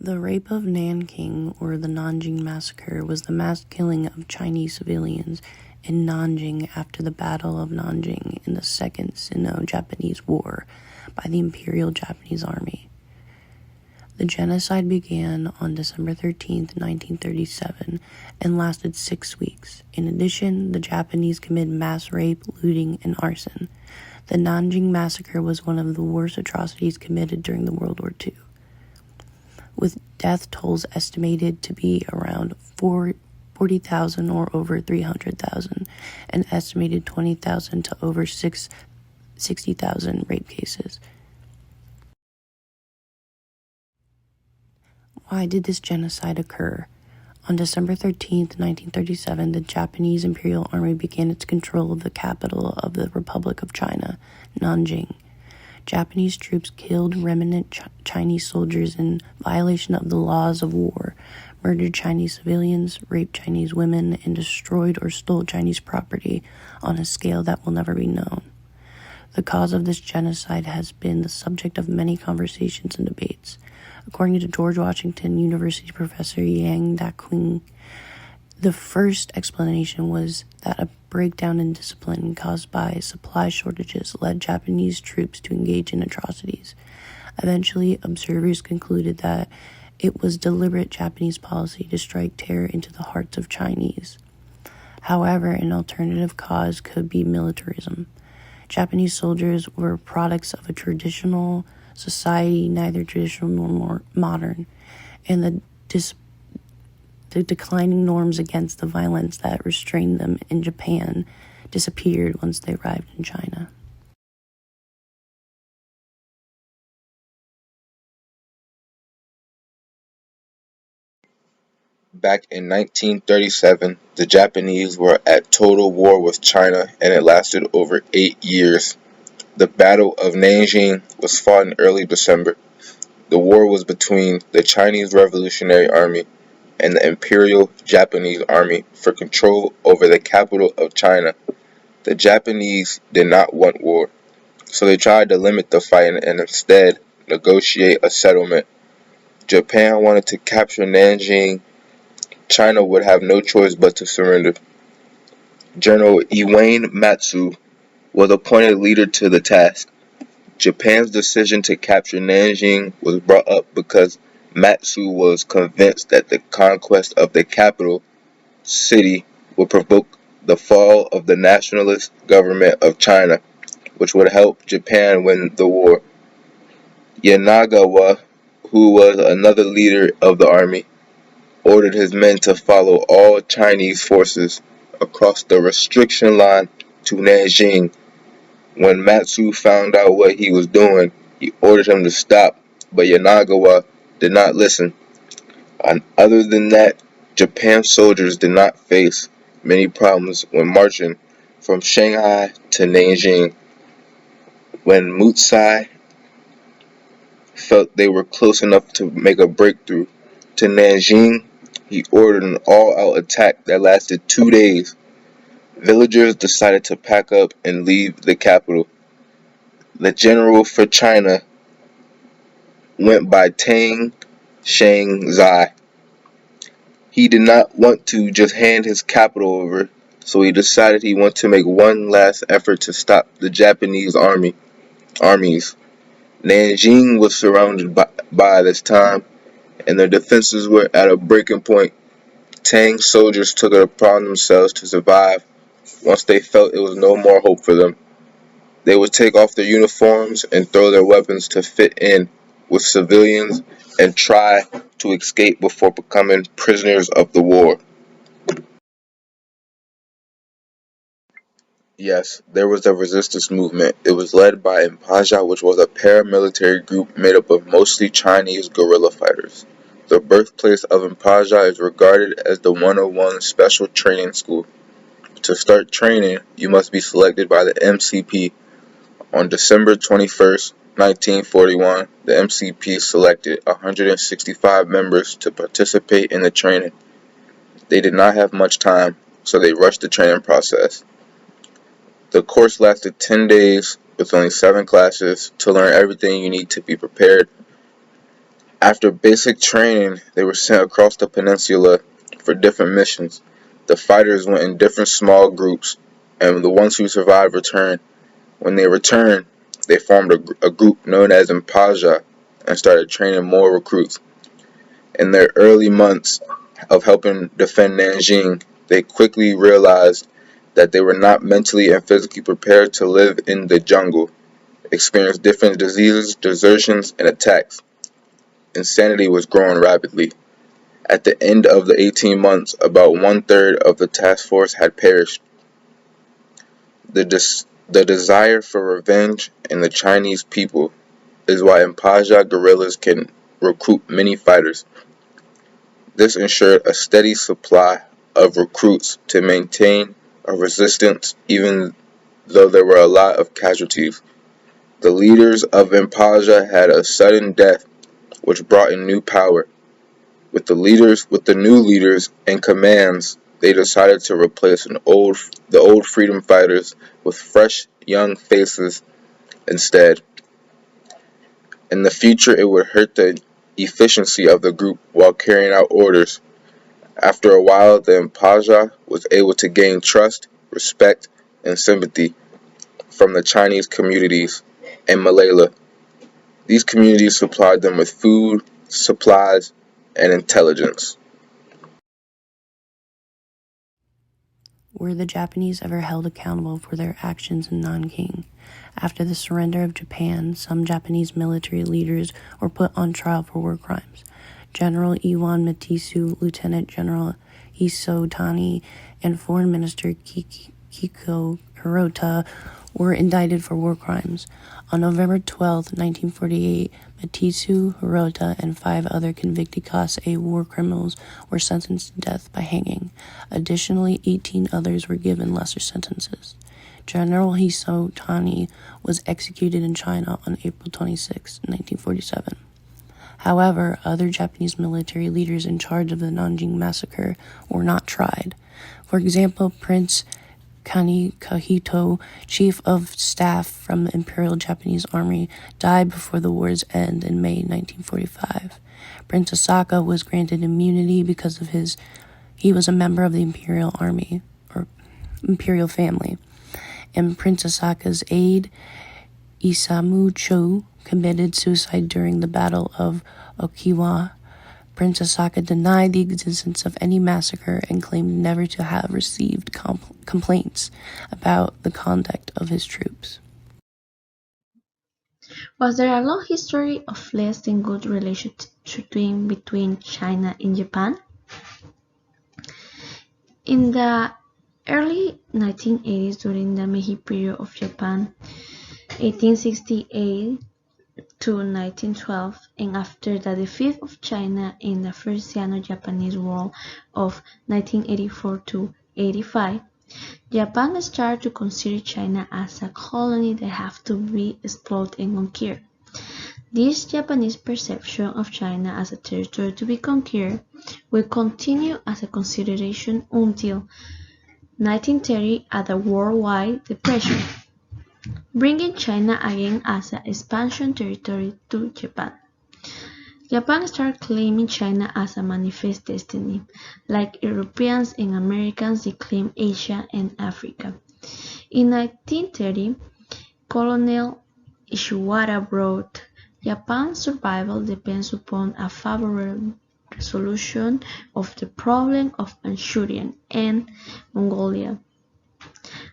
The rape of Nanjing, or the Nanjing Massacre, was the mass killing of Chinese civilians in Nanjing after the Battle of Nanjing in the Second Sino-Japanese War by the Imperial Japanese Army. The genocide began on December 13, 1937, and lasted 6 weeks. In addition, the Japanese committed mass rape, looting, and arson. The Nanjing Massacre was one of the worst atrocities committed during the World War II, with death tolls estimated to be around 40,000 or over 300,000, and estimated 20,000 to over 60,000 rape cases. Why did this genocide occur? On December 13, 1937, the Japanese Imperial Army began its control of the capital of the Republic of China, Nanjing. Japanese troops killed remnant Chinese soldiers in violation of the laws of war, murdered Chinese civilians, raped Chinese women, and destroyed or stole Chinese property on a scale that will never be known. The cause of this genocide has been the subject of many conversations and debates. According to George Washington University professor Yang Da-Qing, the first explanation was that a breakdown in discipline caused by supply shortages led Japanese troops to engage in atrocities. Eventually, observers concluded that it was deliberate Japanese policy to strike terror into the hearts of Chinese. However, an alternative cause could be militarism. Japanese soldiers were products of a traditional society, neither traditional nor modern, and the declining norms against the violence that restrained them in Japan disappeared once they arrived in China. Back in 1937, the Japanese were at total war with China, and it lasted over 8 years. The Battle of Nanjing was fought in early December. The war was between the Chinese Revolutionary Army and the Imperial Japanese Army for control over the capital of China. The Japanese did not want war, so they tried to limit the fight and instead negotiate a settlement. Japan wanted to capture Nanjing. China would have no choice but to surrender. General Matsu was appointed leader to the task. Japan's decision to capture Nanjing was brought up because Matsu was convinced that the conquest of the capital city would provoke the fall of the nationalist government of China, which would help Japan win the war. Yanagawa, who was another leader of the army, ordered his men to follow all Chinese forces across the restriction line to Nanjing. When Matsu found out what he was doing, he ordered him to stop, but Yanagawa did not listen. Other than that, Japan's soldiers did not face many problems when marching from Shanghai to Nanjing. When Mutsai felt they were close enough to make a breakthrough to Nanjing, he ordered an all-out attack that lasted 2 days. Villagers decided to pack up and leave the capital. The general for China went by Tang Shangzai. He did not want to just hand his capital over, so he decided he wanted to make one last effort to stop the Japanese armies. Nanjing was surrounded by this time, and their defenses were at a breaking point. Tang's soldiers took it upon themselves to survive. Once they felt it was no more hope for them, they would take off their uniforms and throw their weapons to fit in with civilians and try to escape before becoming prisoners of the war. Yes, there was a resistance movement. It was led by Impaja, which was a paramilitary group made up of mostly Chinese guerrilla fighters. The birthplace of Impaja is regarded as the 101 Special Training School. To start training, you must be selected by the MCP. On December 21st, 1941, the MCP selected 165 members to participate in the training. They did not have much time, so they rushed the training process. The course lasted 10 days with only 7 classes to learn everything you need to be prepared. After basic training, they were sent across the peninsula for different missions. The fighters went in different small groups, and the ones who survived returned. When they returned, they formed a group known as Impaja and started training more recruits. In their early months of helping defend Nanjing, they quickly realized that they were not mentally and physically prepared to live in the jungle, experience different diseases, desertions, and attacks. Insanity was growing rapidly. At the end of the 18 months, about one-third of the task force had perished. The desire for revenge in the Chinese people is why Impaja guerrillas can recruit many fighters. This ensured a steady supply of recruits to maintain a resistance even though there were a lot of casualties. The leaders of Impaja had a sudden death which brought in new power. With the new leaders and commands, they decided to replace the old freedom fighters with fresh young faces instead. In the future, it would hurt the efficiency of the group while carrying out orders. After a while, the Impaja was able to gain trust, respect, and sympathy from the Chinese communities in Malaya. These communities supplied them with food, supplies, and intelligence. Were the Japanese ever held accountable for their actions in Nanjing? After the surrender of Japan, some Japanese military leaders were put on trial for war crimes. General Iwan Matisu, Lieutenant General Hiso Tani, and Foreign Minister Kiko Hirota were indicted for war crimes. On November 12, 1948, Matisu, Hirota, and 5 other convicted Class A war criminals were sentenced to death by hanging. Additionally, 18 others were given lesser sentences. General Hiso Tani was executed in China on April 26, 1947. However, other Japanese military leaders in charge of the Nanjing Massacre were not tried. For example, Prince Kanikahito, chief of staff from the Imperial Japanese Army, died before the war's end in May 1945. Prince Asaka was granted immunity because he was a member of the Imperial Army, or Imperial family, and Prince Asaka's aide, Isamu Cho, committed suicide during the Battle of Okinawa. Prince Asaka denied the existence of any massacre and claimed never to have received complaints about the conduct of his troops. Was there a long history of less than good relations between China and Japan? In the early 1980s, during the Meiji period of Japan, 1868 to 1912, and after the defeat of China in the First Sino-Japanese War of 1984 to 85, Japan started to consider China as a colony that had to be explored and conquered. This Japanese perception of China as a territory to be conquered will continue as a consideration until 1930 at the Worldwide Depression, bringing China again as an expansion territory to Japan. Japan started claiming China as a manifest destiny, like Europeans and Americans claim Asia and Africa. In 1930, Colonel Ishiwara wrote, "Japan's survival depends upon a favorable resolution of the problem of Manchuria and Mongolia.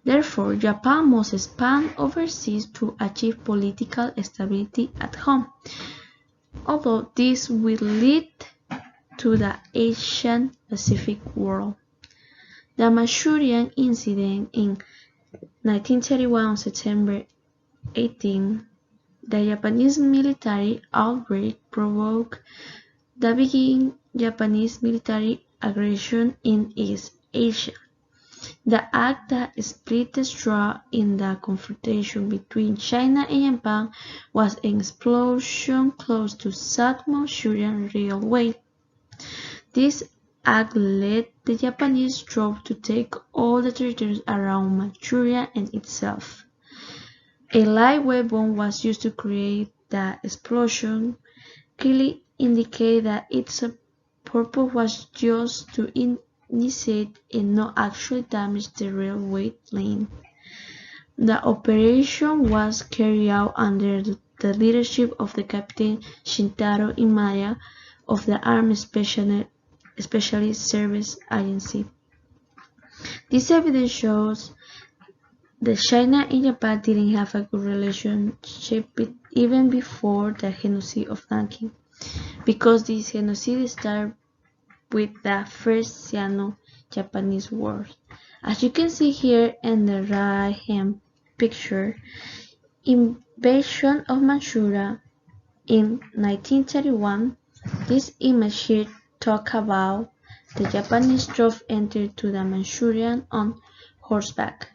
Therefore, Japan must expand overseas to achieve political stability at home, although this will lead to the Asian Pacific world." The Manchurian incident in 1931 on September 18, the Japanese military outbreak provoked the beginning Japanese military aggression in East Asia. The act that split the straw in the confrontation between China and Japan was an explosion close to South Manchurian Railway. This act led the Japanese troops to take all the territories around Manchuria and itself. A light weapon was used to create the explosion, clearly indicate that its purpose was just to initiate and not actually damage the railway line. The operation was carried out under the leadership of the Captain Shintaro Imaya of the Army Special Service Agency. This evidence shows that China and Japan didn't have a good relationship even before the genocide of Nanjing, because this genocide started with the First Sino-Japanese War. As you can see here in the right-hand picture, invasion of Manchuria in 1931. This image here talks about the Japanese troops entered to the Manchurian on horseback.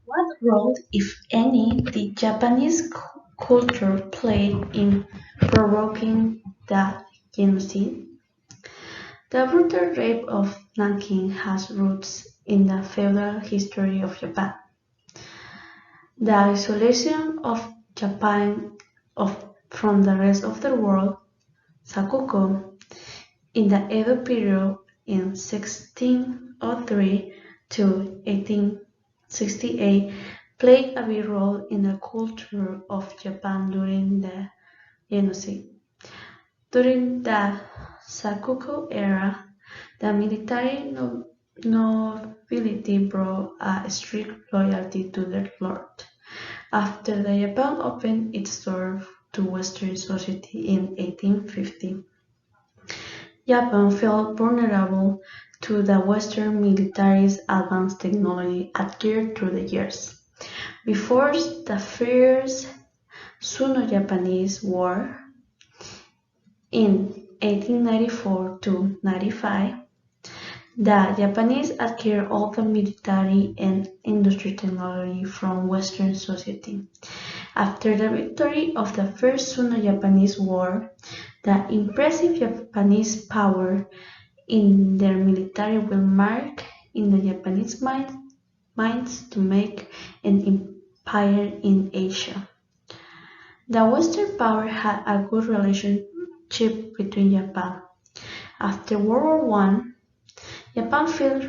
What role, if any, did Japanese culture play in provoking the genocide? The brutal rape of Nanking has roots in the feudal history of Japan. The isolation of Japan from the rest of the world, Sakuko, in the Edo period in 1603 to 1868 played a big role in the culture of Japan during the genocide. During the Sakuko era, the military nobility brought a strict loyalty to their lord. After the Japan opened its doors to Western society in 1850, Japan felt vulnerable to the Western military's advanced technology acquired through the years. Before the First Sino-Japanese War in 1894 to 95, the Japanese acquired all the military and industry technology from Western society. After the victory of the First Sino-Japanese War, the impressive Japanese power in their military will mark in the Japanese minds to make an empire in Asia. The Western power had a good relationship between Japan. After World War I, Japan felt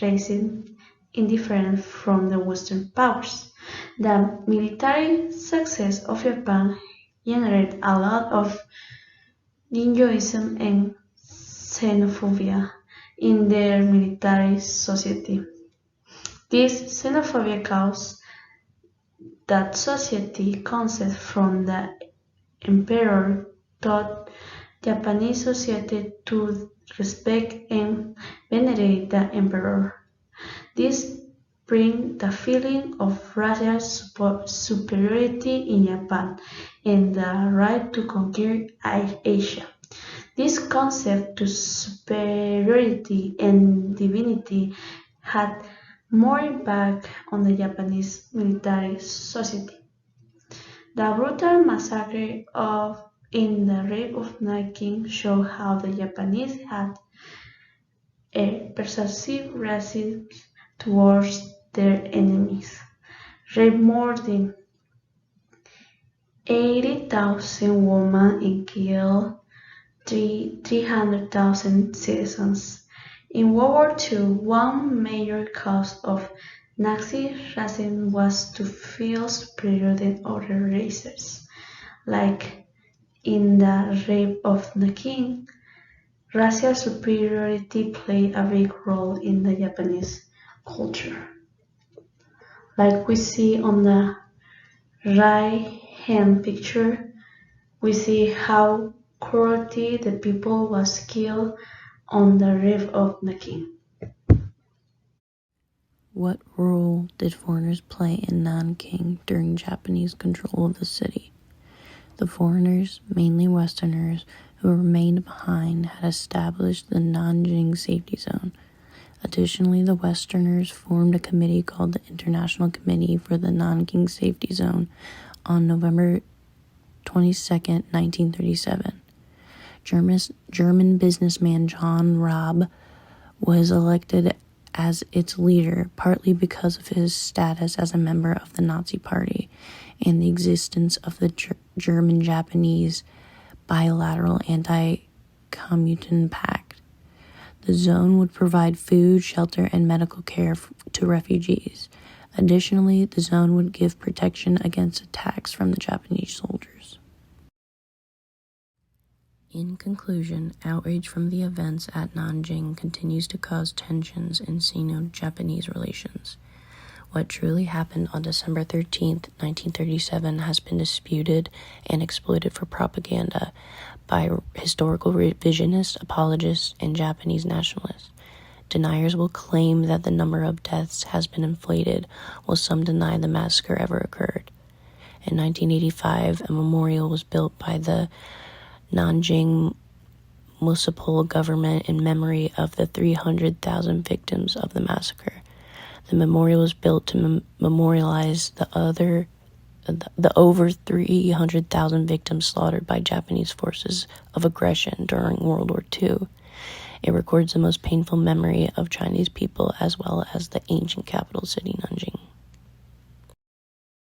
rising indifferent from the Western powers. The military success of Japan generated a lot of jingoism and xenophobia in their military society. This xenophobia caused that society concept from the emperor taught Japanese society to respect and venerate the emperor. This brings the feeling of racial superiority in Japan and the right to conquer Asia. This concept to superiority and divinity had more impact on the Japanese military society. The brutal massacre in the rape of Nanking show how the Japanese had a pervasive racism towards their enemies, raped more than 80,000 women and killed 300,000 citizens. In World War II, one major cause of Nazi racism was to feel superior than other races. Like in the rape of Nanking, racial superiority played a big role in the Japanese culture. Like we see on the right-hand picture, we see how cruelty the people was killed on the rape of Nanking. What role did foreigners play in Nanking during Japanese control of the city? The foreigners, mainly Westerners, who remained behind had established the Nanjing safety zone. Additionally, the Westerners formed a committee called the International Committee for the Nanking Safety Zone on November 22, 1937. German businessman John Raab was elected as its leader, partly because of his status as a member of the Nazi Party and the existence of the German-Japanese bilateral anti-communism pact. The zone would provide food, shelter, and medical care to refugees. Additionally, the zone would give protection against attacks from the Japanese soldiers. In conclusion, outrage from the events at Nanjing continues to cause tensions in Sino-Japanese relations. What truly happened on December 13, 1937 has been disputed and exploited for propaganda by historical revisionists, apologists, and Japanese nationalists. Deniers will claim that the number of deaths has been inflated, while some deny the massacre ever occurred. In 1985, a memorial was built by the Nanjing municipal government in memory of the 300,000 victims of the massacre. The memorial was built to memorialize the over 300,000 victims slaughtered by Japanese forces of aggression during World War II. It records the most painful memory of Chinese people as well as the ancient capital city, Nanjing.